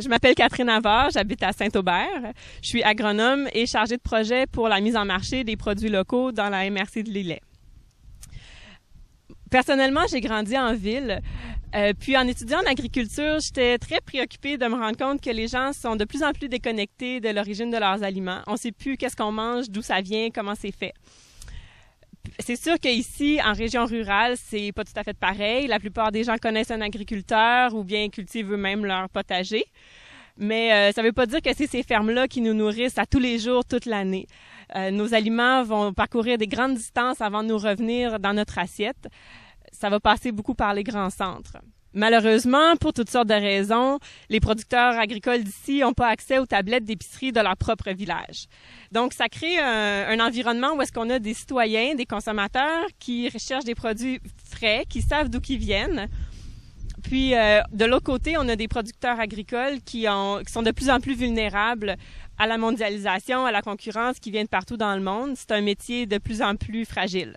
Je m'appelle Catherine Havard, j'habite à Saint-Aubert. Je suis agronome et chargée de projet pour la mise en marché des produits locaux dans la MRC de Lillet. Personnellement, j'ai grandi en ville. Puis en étudiant en agriculture, j'étais très préoccupée de me rendre compte que les gens sont de plus en plus déconnectés de l'origine de leurs aliments. On ne sait plus qu'est-ce qu'on mange, d'où ça vient, comment c'est fait. C'est sûr qu'ici, en région rurale, c'est pas tout à fait pareil. La plupart des gens connaissent un agriculteur ou bien cultivent eux-mêmes leur potager. Mais ça veut pas dire que c'est ces fermes-là qui nous nourrissent à tous les jours, toute l'année. Nos aliments vont parcourir des grandes distances avant de nous revenir dans notre assiette. Ça va passer beaucoup par les grands centres. Malheureusement, pour toutes sortes de raisons, les producteurs agricoles d'ici n'ont pas accès aux tablettes d'épicerie de leur propre village. Donc, ça crée un environnement où est-ce qu'on a des citoyens, des consommateurs qui recherchent des produits frais, qui savent d'où ils viennent. Puis, de l'autre côté, on a des producteurs agricoles qui sont de plus en plus vulnérables à la mondialisation, à la concurrence qui vient de partout dans le monde. C'est un métier de plus en plus fragile.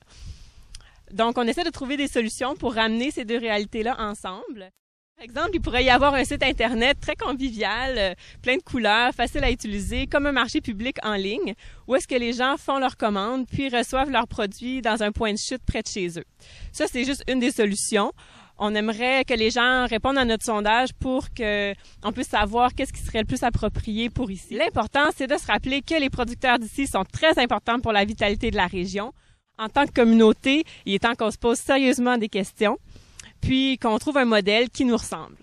Donc, on essaie de trouver des solutions pour ramener ces deux réalités-là ensemble. Par exemple, il pourrait y avoir un site Internet très convivial, plein de couleurs, facile à utiliser, comme un marché public en ligne, où est-ce que les gens font leurs commandes puis reçoivent leurs produits dans un point de chute près de chez eux. Ça, c'est juste une des solutions. On aimerait que les gens répondent à notre sondage pour qu'on puisse savoir qu'est-ce qui serait le plus approprié pour ici. L'important, c'est de se rappeler que les producteurs d'ici sont très importants pour la vitalité de la région. En tant que communauté, il est temps qu'on se pose sérieusement des questions, puis qu'on trouve un modèle qui nous ressemble.